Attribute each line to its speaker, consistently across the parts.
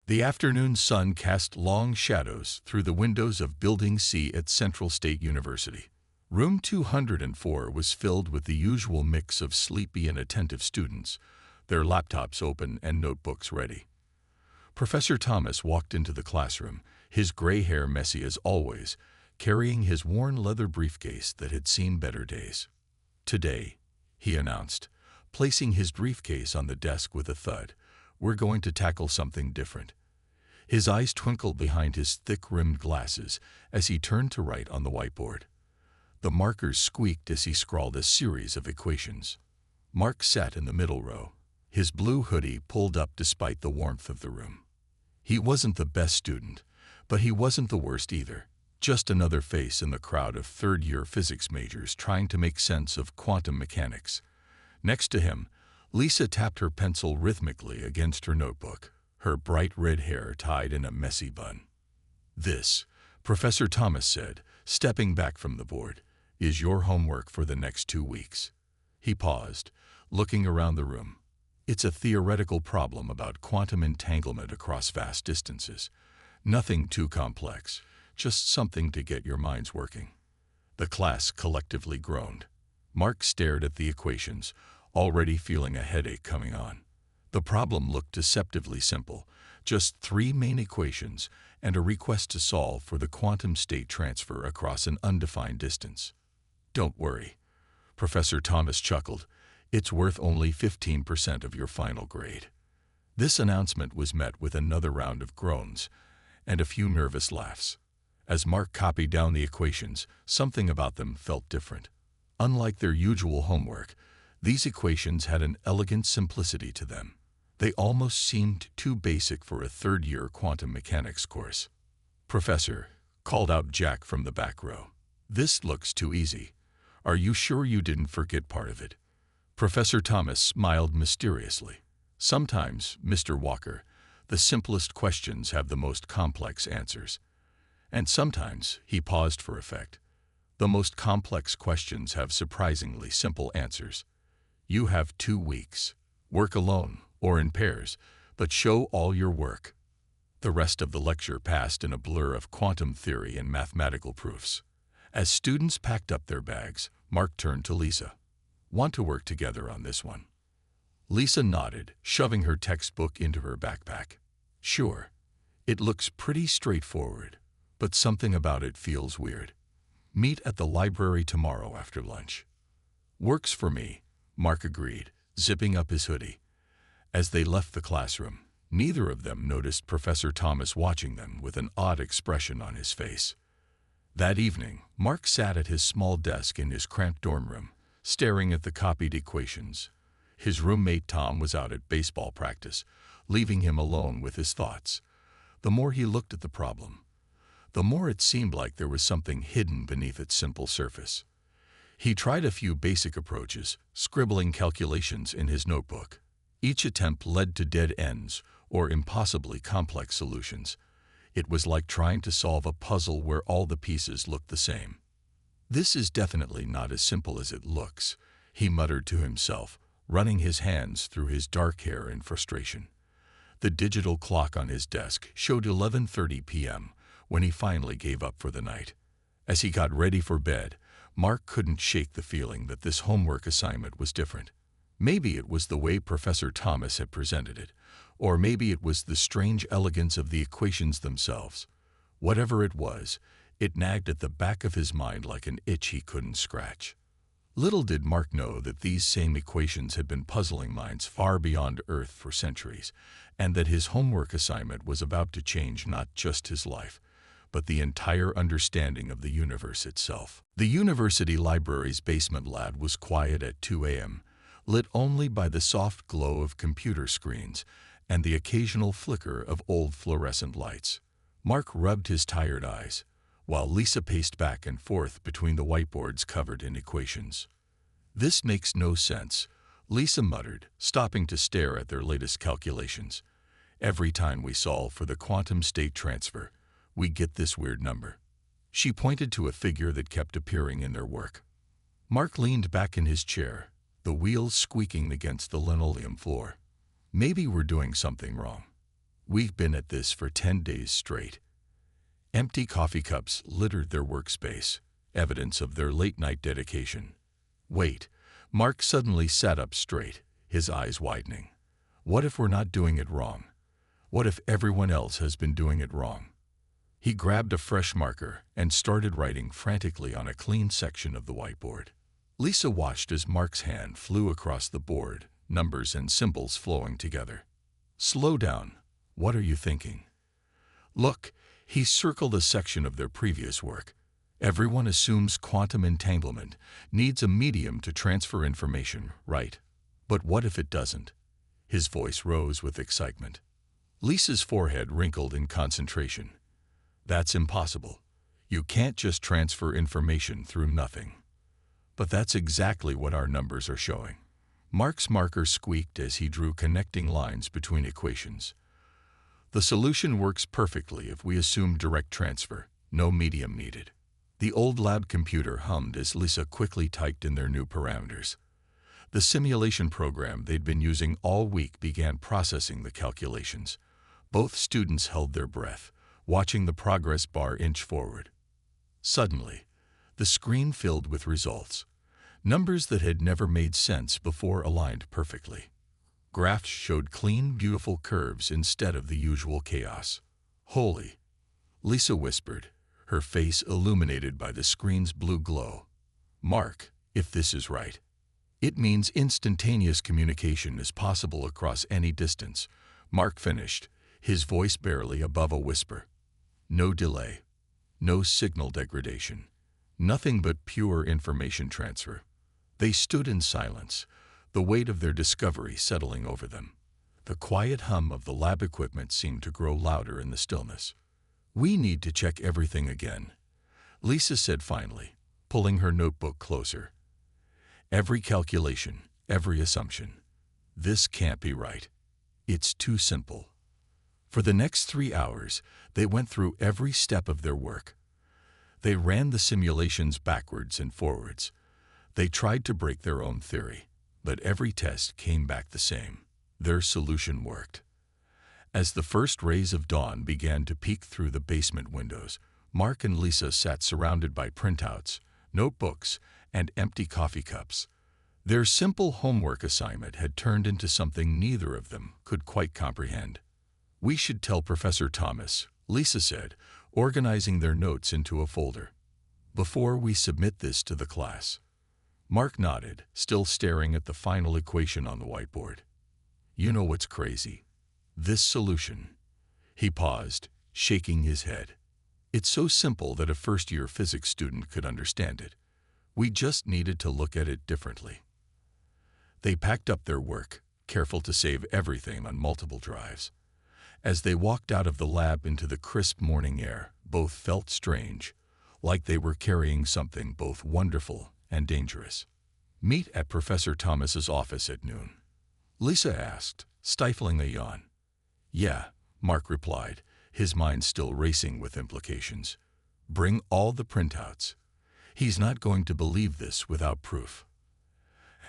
Speaker 1: The afternoon sun cast long shadows through the windows of Building C at Central State University. Room 204 was filled with the usual mix of sleepy and attentive students, their laptops open and notebooks ready. Professor Thomas walked into the classroom, his gray hair messy as always, carrying his worn leather briefcase that had seen better days. "Today," he announced, placing his briefcase on the desk with a thud, "we're going to tackle something different." His eyes twinkled behind his thick-rimmed glasses as he turned to write on the whiteboard. The markers squeaked as he scrawled a series of equations. Mark sat in the middle row, his blue hoodie pulled up despite the warmth of the room. He wasn't the best student, but he wasn't the worst either. Just another face in the crowd of third-year physics majors trying to make sense of quantum mechanics. Next to him, Lisa tapped her pencil rhythmically against her notebook, her bright red hair tied in a messy bun. "This," Professor Thomas said, stepping back from the board, "is your homework for the next 2 weeks." He paused, looking around the room. "It's a theoretical problem about quantum entanglement across vast distances. Nothing too complex, just something to get your minds working." The class collectively groaned. Mark stared at the equations, already feeling a headache coming on. The problem looked deceptively simple, just 3 main equations and a request to solve for the quantum state transfer across an undefined distance. "Don't worry," Professor Thomas chuckled, "it's worth only 15% of your final grade." This announcement was met with another round of groans and a few nervous laughs. As Mark copied down the equations, something about them felt different. Unlike their usual homework, these equations had an elegant simplicity to them. They almost seemed too basic for a third-year quantum mechanics course. "Professor," called out Jack from the back row, "this looks too easy. Are you sure you didn't forget part of it?" Professor Thomas smiled mysteriously. "Sometimes, Mr. Walker, the simplest questions have the most complex answers. And sometimes," he paused for effect, "the most complex questions have surprisingly simple answers. You have 2 weeks. Work alone or in pairs, but show all your work." The rest of the lecture passed in a blur of quantum theory and mathematical proofs. As students packed up their bags, Mark turned to Lisa. "Want to work together on this one?" Lisa nodded, shoving her textbook into her backpack. "Sure. It looks pretty straightforward, but something about it feels weird. Meet at the library tomorrow after lunch." "Works for me," Mark agreed, zipping up his hoodie. As they left the classroom, neither of them noticed Professor Thomas watching them with an odd expression on his face. That evening, Mark sat at his small desk in his cramped dorm room, staring at the copied equations. His roommate Tom was out at baseball practice, leaving him alone with his thoughts. The more he looked at the problem, the more it seemed like there was something hidden beneath its simple surface. He tried a few basic approaches, scribbling calculations in his notebook. Each attempt led to dead ends or impossibly complex solutions. It was like trying to solve a puzzle where all the pieces looked the same. "This is definitely not as simple as it looks," he muttered to himself, running his hands through his dark hair in frustration. The digital clock on his desk showed 11:30 p.m. when he finally gave up for the night. As he got ready for bed, Mark couldn't shake the feeling that this homework assignment was different. Maybe it was the way Professor Thomas had presented it, or maybe it was the strange elegance of the equations themselves. Whatever it was, it nagged at the back of his mind like an itch he couldn't scratch. Little did Mark know that these same equations had been puzzling minds far beyond Earth for centuries, and that his homework assignment was about to change not just his life, but the entire understanding of the universe itself. The university library's basement lab was quiet at 2 a.m., lit only by the soft glow of computer screens and the occasional flicker of old fluorescent lights. Mark rubbed his tired eyes, while Lisa paced back and forth between the whiteboards covered in equations. "This makes no sense," Lisa muttered, stopping to stare at their latest calculations. "Every time we solve for the quantum state transfer, we get this weird number." She pointed to a figure that kept appearing in their work. Mark leaned back in his chair, the wheels squeaking against the linoleum floor. "Maybe we're doing something wrong." We've been at this for 10 days straight. Empty coffee cups littered their workspace, evidence of their late-night dedication. Wait, Mark suddenly sat up straight, his eyes widening. What if we're not doing it wrong? What if everyone else has been doing it wrong? He grabbed a fresh marker and started writing frantically on a clean section of the whiteboard. Lisa watched as Mark's hand flew across the board, numbers and symbols flowing together. Slow down. What are you thinking? Look, he circled a section of their previous work. Everyone assumes quantum entanglement needs a medium to transfer information, right? But what if it doesn't? His voice rose with excitement. Lisa's forehead wrinkled in concentration. That's impossible. You can't just transfer information through nothing. But that's exactly what our numbers are showing. Mark's marker squeaked as he drew connecting lines between equations. The solution works perfectly if we assume direct transfer, no medium needed. The old lab computer hummed as Lisa quickly typed in their new parameters. The simulation program they'd been using all week began processing the calculations. Both students held their breath, watching the progress bar inch forward. Suddenly, the screen filled with results. Numbers that had never made sense before aligned perfectly. Graphs showed clean, beautiful curves instead of the usual chaos. Holy, Lisa whispered, her face illuminated by the screen's blue glow. Mark, if this is right, it means instantaneous communication is possible across any distance. Mark finished, his voice barely above a whisper. No delay, no signal degradation, nothing but pure information transfer. They stood in silence, the weight of their discovery settling over them. The quiet hum of the lab equipment seemed to grow louder in the stillness. We need to check everything again, Lisa said finally, pulling her notebook closer. Every calculation, every assumption. This can't be right. It's too simple. For the next 3 hours, they went through every step of their work. They ran the simulations backwards and forwards. They tried to break their own theory, but every test came back the same. Their solution worked. As the first rays of dawn began to peek through the basement windows, Mark and Lisa sat surrounded by printouts, notebooks, and empty coffee cups. Their simple homework assignment had turned into something neither of them could quite comprehend. We should tell Professor Thomas, Lisa said, organizing their notes into a folder. Before we submit this to the class. Mark nodded, still staring at the final equation on the whiteboard. You know what's crazy? This solution. He paused, shaking his head. It's so simple that a first-year physics student could understand it. We just needed to look at it differently. They packed up their work, careful to save everything on multiple drives. As they walked out of the lab into the crisp morning air, both felt strange, like they were carrying something both wonderful and dangerous. Meet at Professor Thomas's office at noon, Lisa asked, stifling a yawn. Yeah, Mark replied, his mind still racing with implications. Bring all the printouts. He's not going to believe this without proof.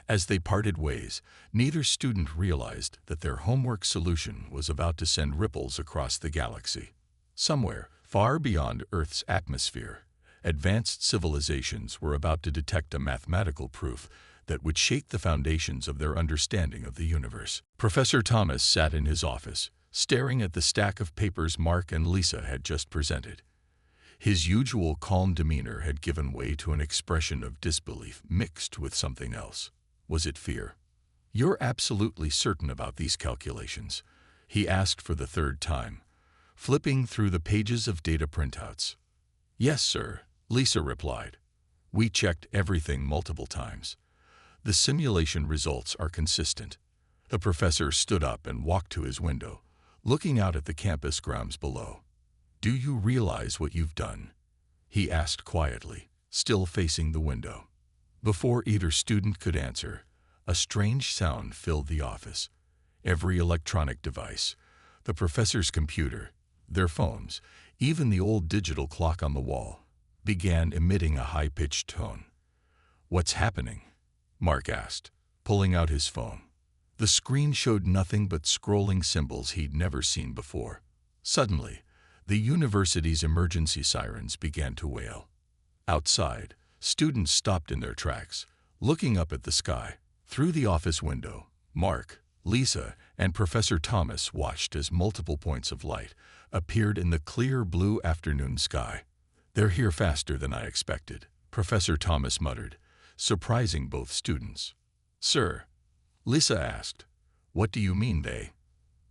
Speaker 1: As they parted ways, neither student realized that their homework solution was about to send ripples across the galaxy. Somewhere, far beyond Earth's atmosphere, advanced civilizations were about to detect a mathematical proof that would shake the foundations of their understanding of the universe. Professor Thomas sat in his office, staring at the stack of papers Mark and Lisa had just presented. His usual calm demeanor had given way to an expression of disbelief mixed with something else. Was it fear? You're absolutely certain about these calculations? He asked for the third time, flipping through the pages of data printouts. Yes, sir, Lisa replied. We checked everything multiple times. The simulation results are consistent. The professor stood up and walked to his window, looking out at the campus grounds below. Do you realize what you've done? He asked quietly, still facing the window. Before either student could answer, a strange sound filled the office. Every electronic device, the professor's computer, their phones, even the old digital clock on the wall, began emitting a high-pitched tone. What's happening? Mark asked, pulling out his phone. The screen showed nothing but scrolling symbols he'd never seen before. Suddenly, the university's emergency sirens began to wail. Outside, students stopped in their tracks, looking up at the sky. Through the office window, Mark, Lisa, and Professor Thomas watched as multiple points of light appeared in the clear blue afternoon sky. "They're here faster than I expected," Professor Thomas muttered, surprising both students. "Sir," Lisa asked, "what do you mean they?"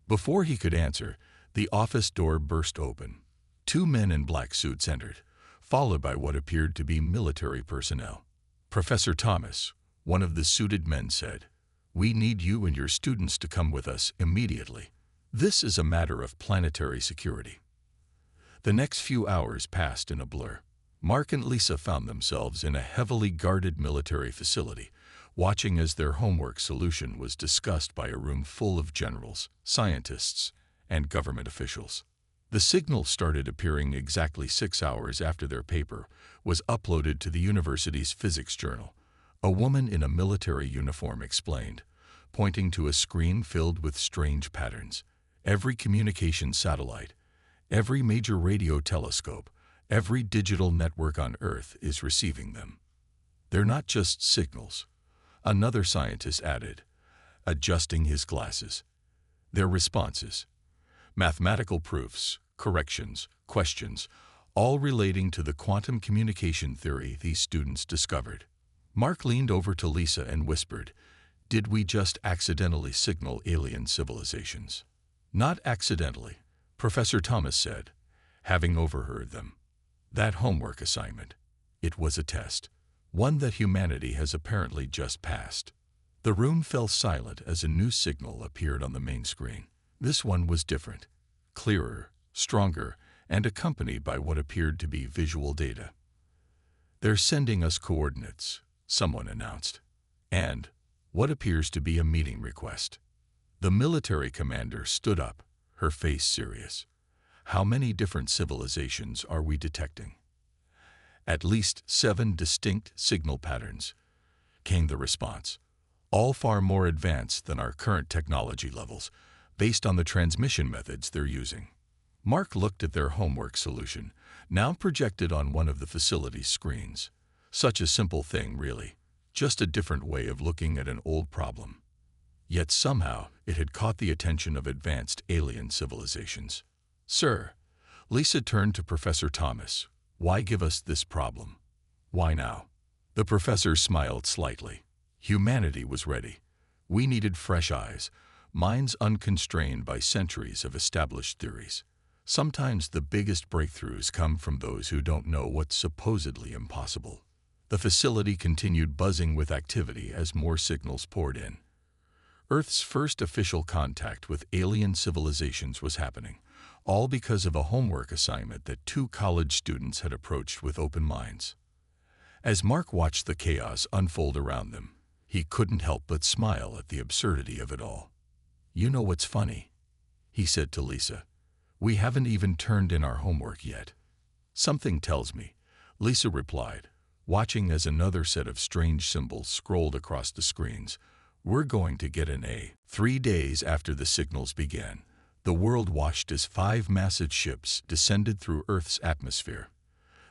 Speaker 1: Before he could answer, the office door burst open. Two men in black suits entered, followed by what appeared to be military personnel. "Professor Thomas," one of the suited men said, "we need you and your students to come with us immediately. This is a matter of planetary security." The next few hours passed in a blur. Mark and Lisa found themselves in a heavily guarded military facility, watching as their homework solution was discussed by a room full of generals, scientists, and government officials. The signal started appearing exactly 6 hours after their paper was uploaded to the university's physics journal. A woman in a military uniform explained, pointing to a screen filled with strange patterns. Every communication satellite, every major radio telescope, every digital network on Earth is receiving them. "They're not just signals," another scientist added, adjusting his glasses. "They're responses. Mathematical proofs, corrections, questions, all relating to the quantum communication theory these students discovered." Mark leaned over to Lisa and whispered, "Did we just accidentally signal alien civilizations?" "Not accidentally," Professor Thomas said, having overheard them. "That homework assignment, it was a test, one that humanity has apparently just passed." The room fell silent as a new signal appeared on the main screen. This one was different, clearer, stronger, and accompanied by what appeared to be visual data. "They're sending us coordinates," someone announced, "and what appears to be a meeting request." The military commander stood up, her face serious. "How many different civilizations are we detecting?" "At least 7 distinct signal patterns," came the response, "all far more advanced than our current technology levels, based on the transmission methods they're using." Mark looked at their homework solution, now projected on one of the facility's screens. Such a simple thing, really, just a different way of looking at an old problem. Yet somehow it had caught the attention of advanced alien civilizations. "Sir," Lisa turned to Professor Thomas, "why give us this problem? Why now?" The professor smiled slightly. "Humanity was ready. We needed fresh eyes, minds unconstrained by centuries of established theories. Sometimes the biggest breakthroughs come from those who don't know what's supposedly impossible." The facility continued buzzing with activity as more signals poured in. Earth's first official contact with alien civilizations was happening, all because of a homework assignment that 2 college students had approached with open minds. As Mark watched the chaos unfold around them, he couldn't help but smile at the absurdity of it all. "You know what's funny?" he said to Lisa. "We haven't even turned in our homework yet." "Something tells me," Lisa replied, watching as another set of strange symbols scrolled across the screens, "we're going to get an A." 3 days after the signals began, the world watched as 5 massive ships descended through Earth's atmosphere.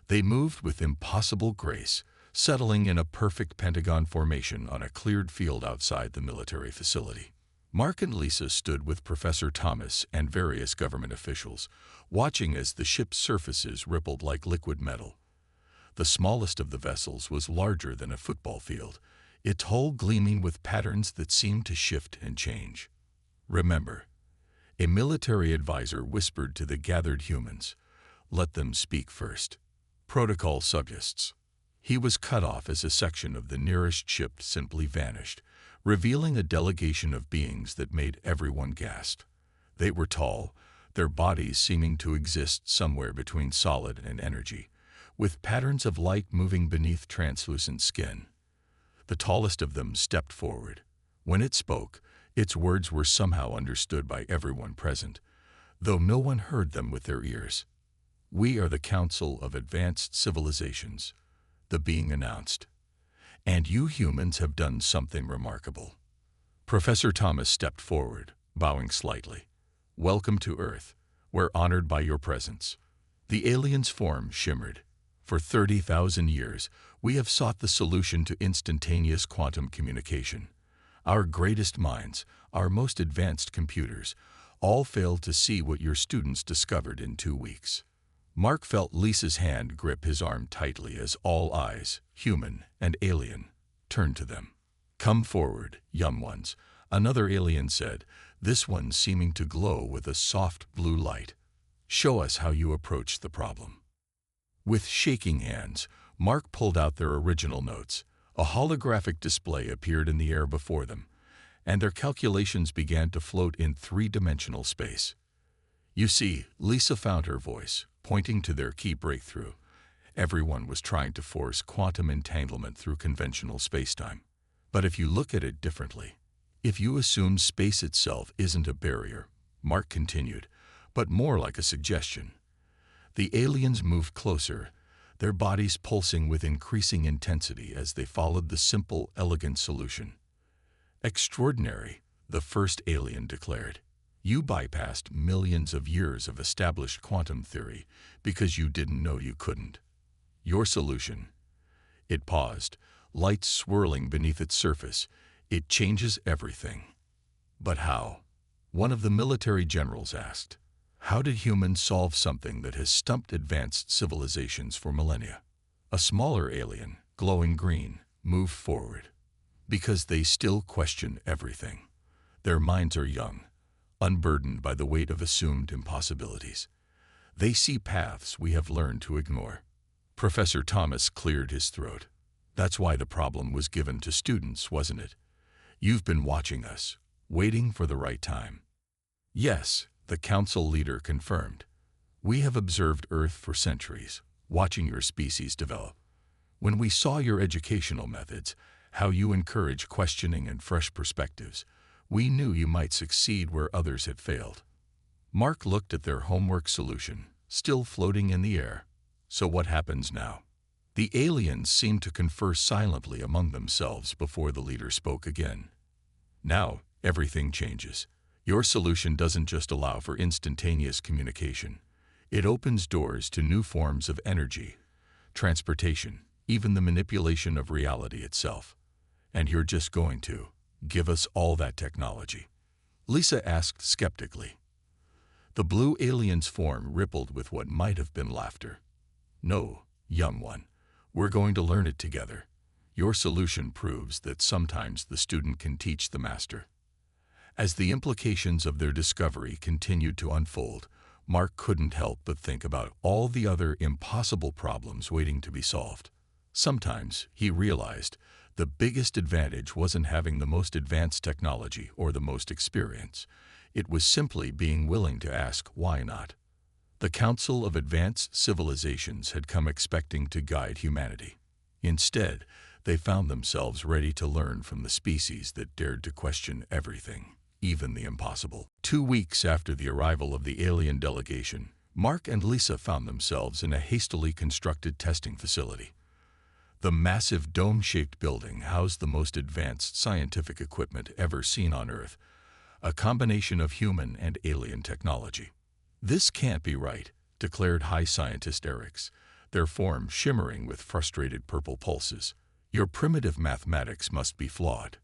Speaker 1: They moved with impossible grace, settling in a perfect pentagon formation on a cleared field outside the military facility. Mark and Lisa stood with Professor Thomas and various government officials, watching as the ship's surfaces rippled like liquid metal. The smallest of the vessels was larger than a football field, its hull gleaming with patterns that seemed to shift and change. "Remember," a military advisor whispered to the gathered humans, "let them speak first. Protocol subjects." He was cut off as a section of the nearest ship simply vanished, revealing a delegation of beings that made everyone gasp. They were tall, their bodies seeming to exist somewhere between solid and energy, with patterns of light moving beneath translucent skin. The tallest of them stepped forward. When it spoke, its words were somehow understood by everyone present, though no one heard them with their ears. "We are the Council of Advanced Civilizations," the being announced. "And you humans have done something remarkable. Professor Thomas stepped forward, bowing slightly. "Welcome to Earth. We're honored by your presence." The alien's form shimmered. "For 30,000 years, we have sought the solution to instantaneous quantum communication. Our greatest minds, our most advanced computers, all failed to see what your students discovered in 2 weeks." Mark felt Lisa's hand grip his arm tightly as all eyes, human and alien, turned to them. "Come forward, young ones," another alien said, this one seeming to glow with a soft blue light. "Show us how you approach the problem." With shaking hands, Mark pulled out their original notes. A holographic display appeared in the air before them, and their calculations began to float in three-dimensional space. "You see," Lisa found her voice, pointing to their key breakthrough. Everyone was trying to force quantum entanglement through conventional spacetime. But if you look at it differently, if you assume space itself isn't a barrier, Mark continued, but more like a suggestion. The aliens moved closer, their bodies pulsing with increasing intensity as they followed the simple, elegant solution. "Extraordinary," the first alien declared. "You bypassed millions of years of established quantum theory because you didn't know you couldn't. Your solution—" It paused, light swirling beneath its surface. "It changes everything." "But how?" one of the military generals asked. "How did humans solve something that has stumped advanced civilizations for millennia?" A smaller alien, glowing green, moved forward. "Because they still question everything. Their minds are young, unburdened by the weight of assumed impossibilities. They see paths we have learned to ignore." Professor Thomas cleared his throat. "That's why the problem was given to students, wasn't it? You've been watching us, waiting for the right time." "Yes," the council leader confirmed. "We have observed Earth for centuries, watching your species develop. When we saw your educational methods, how you encourage questioning and fresh perspectives, we knew you might succeed where others had failed." Mark looked at their homework solution, still floating in the air. "So what happens now?" The aliens seemed to confer silently among themselves before the leader spoke again. "Now, everything changes. Your solution doesn't just allow for instantaneous communication. It opens doors to new forms of energy, transportation, even the manipulation of reality itself. And you're just going to give us all that technology?" Lisa asked skeptically. The blue alien's form rippled with what might have been laughter. "No, young one. We're going to learn it together. Your solution proves that sometimes the student can teach the master." As the implications of their discovery continued to unfold, Mark couldn't help but think about all the other impossible problems waiting to be solved. Sometimes, he realized, the biggest advantage wasn't having the most advanced technology or the most experience. It was simply being willing to ask, why not? The Council of Advanced Civilizations had come expecting to guide humanity. Instead, they found themselves ready to learn from the species that dared to question everything, even the impossible. 2 weeks after the arrival of the alien delegation, Mark and Lisa found themselves in a hastily constructed testing facility. The massive dome-shaped building housed the most advanced scientific equipment ever seen on Earth, a combination of human and alien technology. "This can't be right," declared High Scientist Orcs, their form shimmering with frustrated purple pulses. "Your primitive mathematics must be flawed."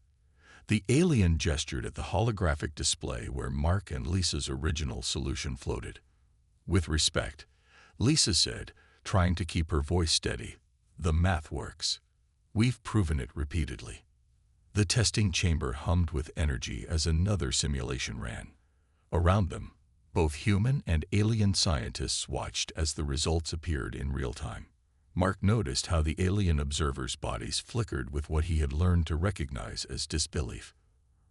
Speaker 1: The alien gestured at the holographic display where Mark and Lisa's original solution floated. "With respect," Lisa said, trying to keep her voice steady, "the math works. We've proven it repeatedly." The testing chamber hummed with energy as another simulation ran. Around them, both human and alien scientists watched as the results appeared in real time. Mark noticed how the alien observers' bodies flickered with what he had learned to recognize as disbelief.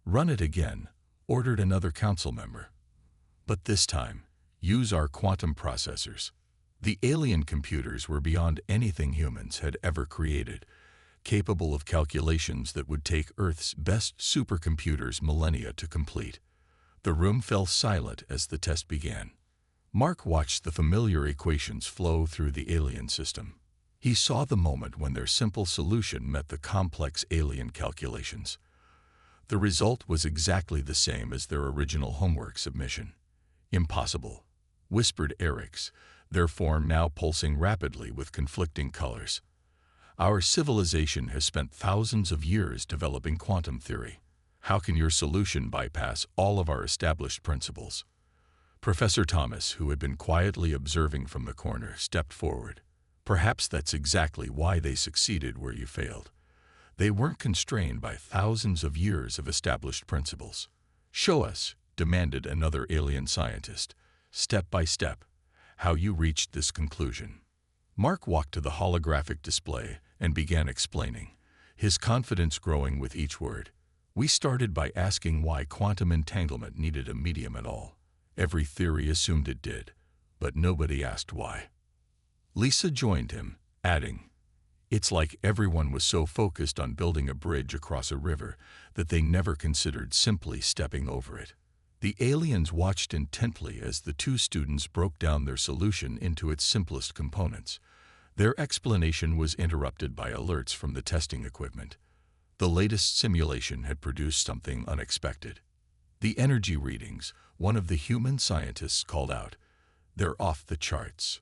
Speaker 1: "Run it again," ordered another council member. "But this time, use our quantum processors." The alien computers were beyond anything humans had ever created, capable of calculations that would take Earth's best supercomputers millennia to complete. The room fell silent as the test began. Mark watched the familiar equations flow through the alien system. He saw the moment when their simple solution met the complex alien calculations. The result was exactly the same as their original homework submission. "Impossible," whispered Orcs, their form now pulsing rapidly with conflicting colors. "Our civilization has spent thousands of years developing quantum theory. How can your solution bypass all of our established principles?" Professor Thomas, who had been quietly observing from the corner, stepped forward. "Perhaps that's exactly why they succeeded where you failed. They weren't constrained by thousands of years of established principles." "Show us," demanded another alien scientist, "step by step, how you reached this conclusion." Mark walked to the holographic display and began explaining, his confidence growing with each word. "We started by asking why quantum entanglement needed a medium at all. Every theory assumed it did, but nobody asked why." Lisa joined him, adding, "It's like everyone was so focused on building a bridge across a river that they never considered simply stepping over it." The aliens watched intently as the two students broke down their solution into its simplest components. Their explanation was interrupted by alerts from the testing equipment. The latest simulation had produced something unexpected. "The energy readings," one of the human scientists called out. "They're off the charts."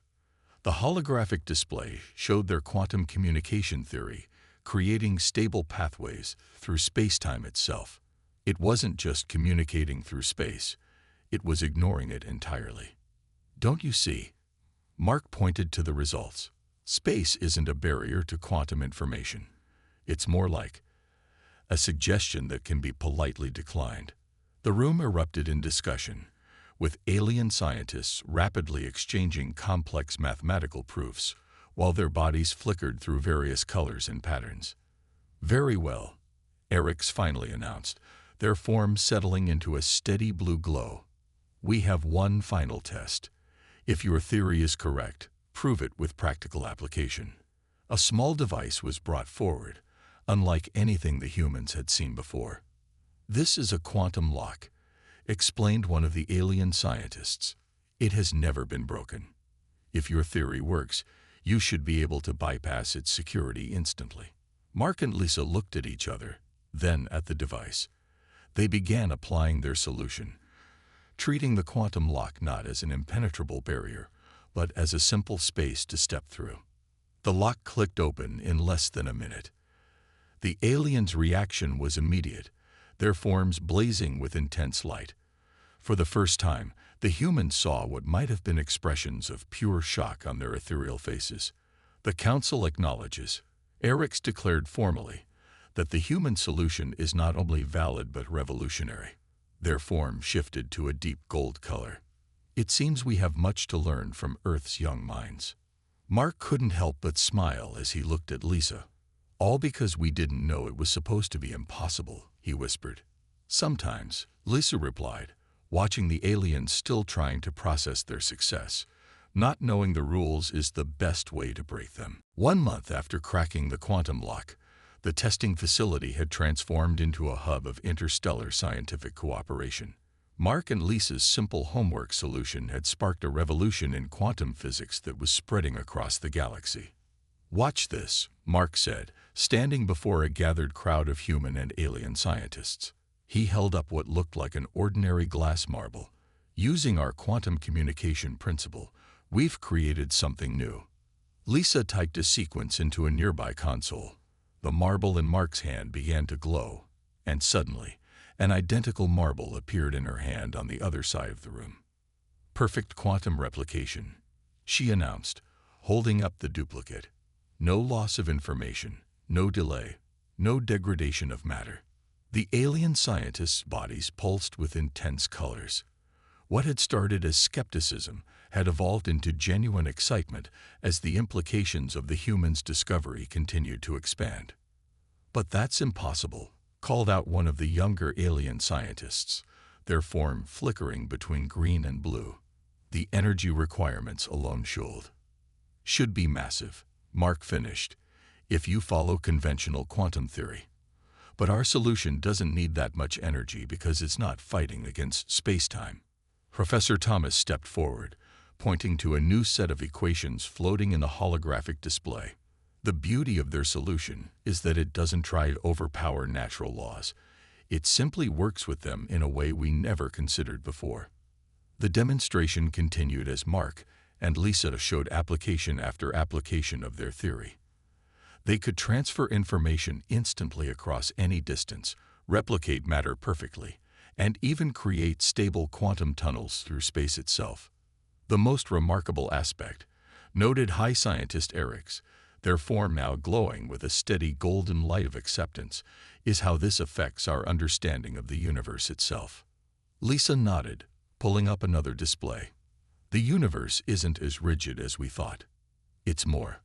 Speaker 1: The holographic display showed their quantum communication theory, creating stable pathways through space-time itself. It wasn't just communicating through space, it was ignoring it entirely. "Don't you see?" Mark pointed to the results. "Space isn't a barrier to quantum information. It's more like a suggestion that can be politely declined." The room erupted in discussion, with alien scientists rapidly exchanging complex mathematical proofs, while their bodies flickered through various colors and patterns. "Very well," Orcs finally announced, their form settling into a steady blue glow. "We have one final test. If your theory is correct, prove it with practical application." A small device was brought forward, unlike anything the humans had seen before. "This is a quantum lock," explained one of the alien scientists. "It has never been broken. If your theory works, you should be able to bypass its security instantly." Mark and Lisa looked at each other, then at the device. They began applying their solution, treating the quantum lock not as an impenetrable barrier, but as a simple space to step through. The lock clicked open in less than a minute. The aliens' reaction was immediate, their forms blazing with intense light. For the first time, the humans saw what might have been expressions of pure shock on their ethereal faces. "The Council acknowledges," Orcs declared formally, "that the human solution is not only valid but revolutionary." Their form shifted to a deep gold color. "It seems we have much to learn from Earth's young minds." Mark couldn't help but smile as he looked at Lisa. "All because we didn't know it was supposed to be impossible," he whispered. "Sometimes," Lisa replied, watching the aliens still trying to process their success. "Not knowing the rules is the best way to break them." 1 month after cracking the quantum lock, the testing facility had transformed into a hub of interstellar scientific cooperation. Mark and Lisa's simple homework solution had sparked a revolution in quantum physics that was spreading across the galaxy. "Watch this," Mark said, standing before a gathered crowd of human and alien scientists. He held up what looked like an ordinary glass marble. "Using our quantum communication principle, we've created something new." Lisa typed a sequence into a nearby console. The marble in Mark's hand began to glow, and suddenly, an identical marble appeared in her hand on the other side of the room. "Perfect quantum replication," she announced, holding up the duplicate. "No loss of information, no delay, no degradation of matter." The alien scientists' bodies pulsed with intense colors. What had started as skepticism had evolved into genuine excitement as the implications of the humans' discovery continued to expand. "But that's impossible," called out one of the younger alien scientists, their form flickering between green and blue. "The energy requirements alone should be massive," Mark finished, "if you follow conventional quantum theory. But our solution doesn't need that much energy because it's not fighting against space-time." Professor Thomas stepped forward, pointing to a new set of equations floating in the holographic display. "The beauty of their solution is that it doesn't try to overpower natural laws. It simply works with them in a way we never considered before. The demonstration continued as Mark and Lisa showed application after application of their theory. They could transfer information instantly across any distance, replicate matter perfectly, and even create stable quantum tunnels through space itself. The most remarkable aspect, noted high scientist Orcs, their form now glowing with a steady golden light of acceptance, is how this affects our understanding of the universe itself. Lisa nodded, pulling up another display. The universe isn't as rigid as we thought. It's more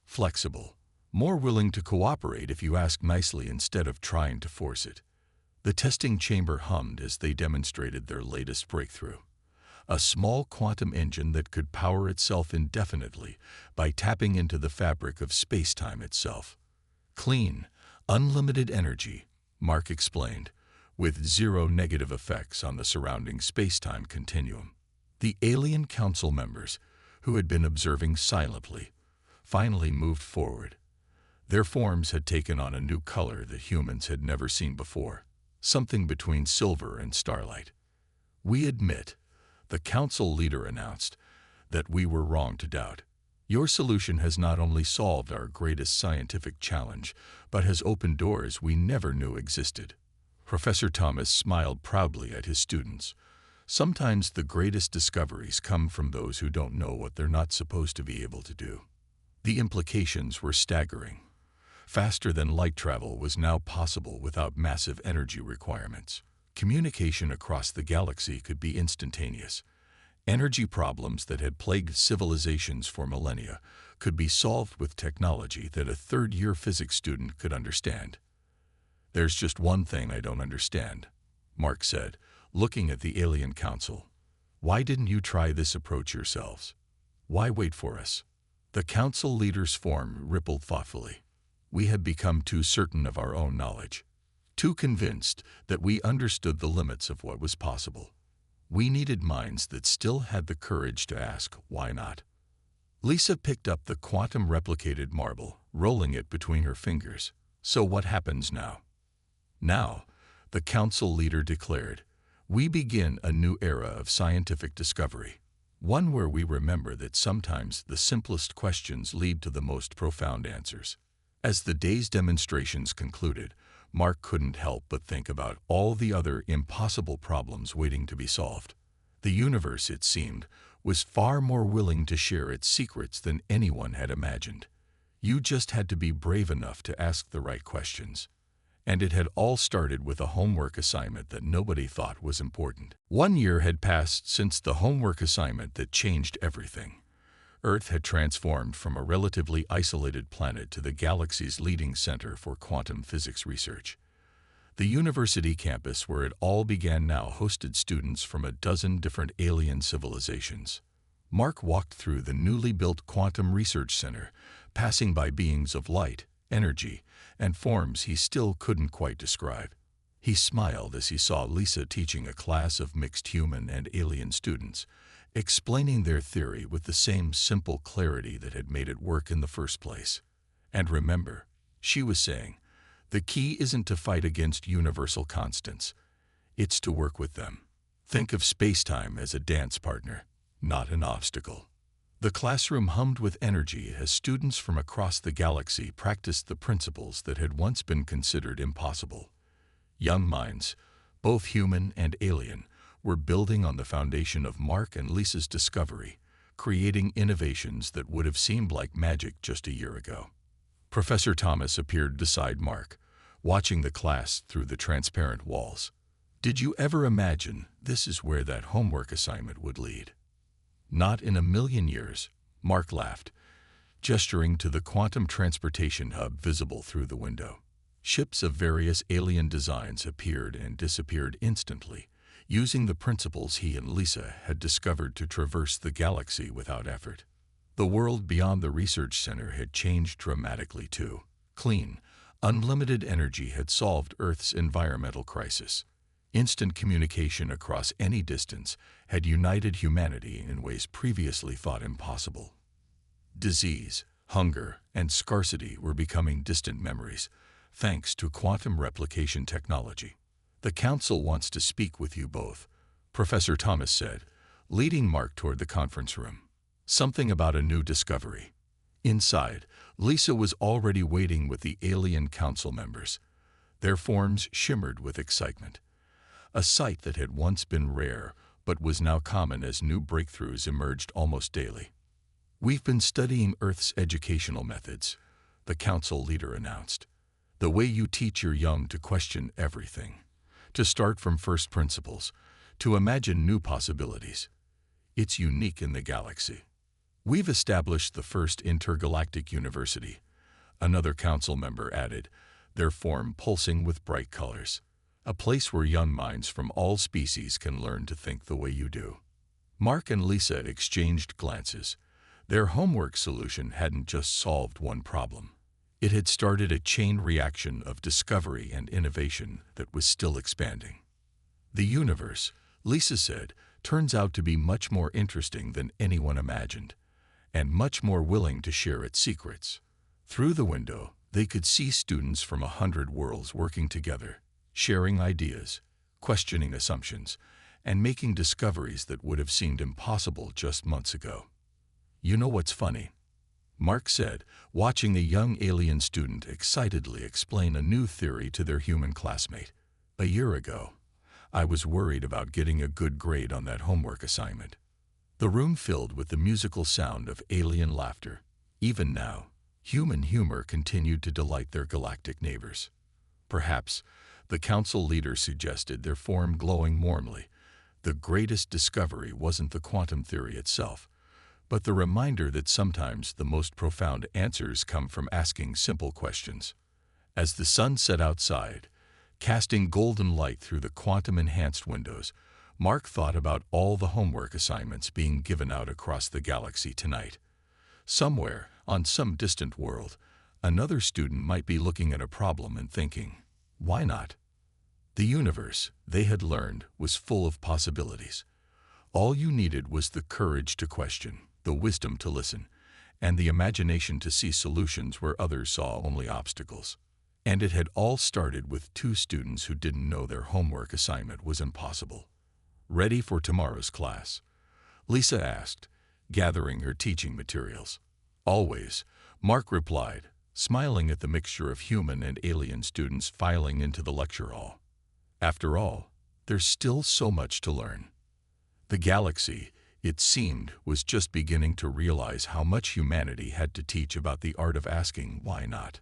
Speaker 1: flexible, more willing to cooperate if you ask nicely instead of trying to force it. The testing chamber hummed as they demonstrated their latest breakthrough. A small quantum engine that could power itself indefinitely by tapping into the fabric of space-time itself. Clean, unlimited energy, Mark explained, with zero negative effects on the surrounding space-time continuum. The alien council members, who had been observing silently, finally moved forward. Their forms had taken on a new color that humans had never seen before, something between silver and starlight. "We admit," the council leader announced, "that we were wrong to doubt. Your solution has not only solved our greatest scientific challenge, but has opened doors we never knew existed." Professor Thomas smiled proudly at his students. Sometimes the greatest discoveries come from those who don't know what they're not supposed to be able to do. The implications were staggering. Faster than light travel was now possible without massive energy requirements. Communication across the galaxy could be instantaneous. Energy problems that had plagued civilizations for millennia could be solved with technology that a third-year physics student could understand. "There's just one thing I don't understand," Mark said, looking at the alien council. "Why didn't you try this approach yourselves? Why wait for us?" The council leader's form rippled thoughtfully. "We had become too certain of our own knowledge, too convinced that we understood the limits of what was possible. We needed minds that still had the courage to ask, why not?" Lisa picked up the quantum-replicated marble, rolling it between her fingers. "So what happens now?" "Now," the council leader declared, "we begin a new era of scientific discovery, one where we remember that sometimes the simplest questions lead to the most profound answers." As the day's demonstrations concluded, Mark couldn't help but think about all the other impossible problems waiting to be solved. The universe, it seemed, was far more willing to share its secrets than anyone had imagined. You just had to be brave enough to ask the right questions. And it had all started with a homework assignment that nobody thought was important. 1 year had passed since the homework assignment that changed everything. Earth had transformed from a relatively isolated planet to the galaxy's leading center for quantum physics research. The university campus where it all began now hosted students from a dozen different alien civilizations. Mark walked through the newly built Quantum Research Center, passing by beings of light, energy, and forms he still couldn't quite describe. He smiled as he saw Lisa teaching a class of mixed human and alien students, explaining their theory with the same simple clarity that had made it work in the first place. "And remember," she was saying, "the key isn't to fight against universal constants. It's to work with them. Think of space-time as a dance partner, not an obstacle." The classroom hummed with energy as students from across the galaxy practiced the principles that had once been considered impossible. Young minds, both human and alien, were building on the foundation of Mark and Lisa's discovery, creating innovations that would have seemed like magic just a year ago. Professor Thomas appeared beside Mark, watching the class through the transparent walls. "Did you ever imagine this is where that homework assignment would lead?" "Not in a million years," Mark laughed, gesturing to the quantum transportation hub visible through the window. Ships of various alien designs appeared and disappeared instantly, using the principles he and Lisa had discovered to traverse the galaxy without effort. The world beyond the research center had changed dramatically too. Clean, unlimited energy had solved Earth's environmental crisis. Instant communication across any distance had united humanity in ways previously thought impossible. Disease, hunger, and scarcity were becoming distant memories, thanks to quantum replication technology. "The council wants to speak with you both," Professor Thomas said, leading Mark toward the conference room. Something about a new discovery. Inside, Lisa was already waiting with the alien council members. Their forms shimmered with excitement. A sight that had once been rare, but was now common as new breakthroughs emerged almost daily. "We've been studying Earth's educational methods," the council leader announced. "The way you teach your young to question everything, to start from first principles, to imagine new possibilities. It's unique in the galaxy. We've established the first intergalactic university," another council member added, their form pulsing with bright colors. "A place where young minds from all species can learn to think the way you do." Mark and Lisa exchanged glances. Their homework solution hadn't just solved one problem. It had started a chain reaction of discovery and innovation that was still expanding. "The universe," Lisa said, "turns out to be much more interesting than anyone imagined, and much more willing to share its secrets." Through the window, they could see students from 100 worlds working together, sharing ideas, questioning assumptions, and making discoveries that would have seemed impossible just months ago. "You know what's funny?" Mark said, watching a young alien student excitedly explain a new theory to their human classmate. "A year ago, I was worried about getting a good grade on that homework assignment." The room filled with the musical sound of alien laughter. Even now, human humor continued to delight their galactic neighbors. Perhaps, the council leader suggested, their form glowing warmly, the greatest discovery wasn't the quantum theory itself, but the reminder that sometimes the most profound answers come from asking simple questions. As the sun set outside, casting golden light through the quantum-enhanced windows, Mark thought about all the homework assignments being given out across the galaxy tonight. Somewhere, on some distant world, another student might be looking at a problem and thinking, "Why not?" The universe, they had learned, was full of possibilities. All you needed was the courage to question, the wisdom to listen, and the imagination to see solutions where others saw only obstacles. And it had all started with two students who didn't know their homework assignment was impossible. "Ready for tomorrow's class?" Lisa asked, gathering her teaching materials. "Always," Mark replied, smiling at the mixture of human and alien students filing into the lecture hall. After all, there's still so much to learn. The galaxy, it seemed, was just beginning to realize how much humanity had to teach about the art of asking why not.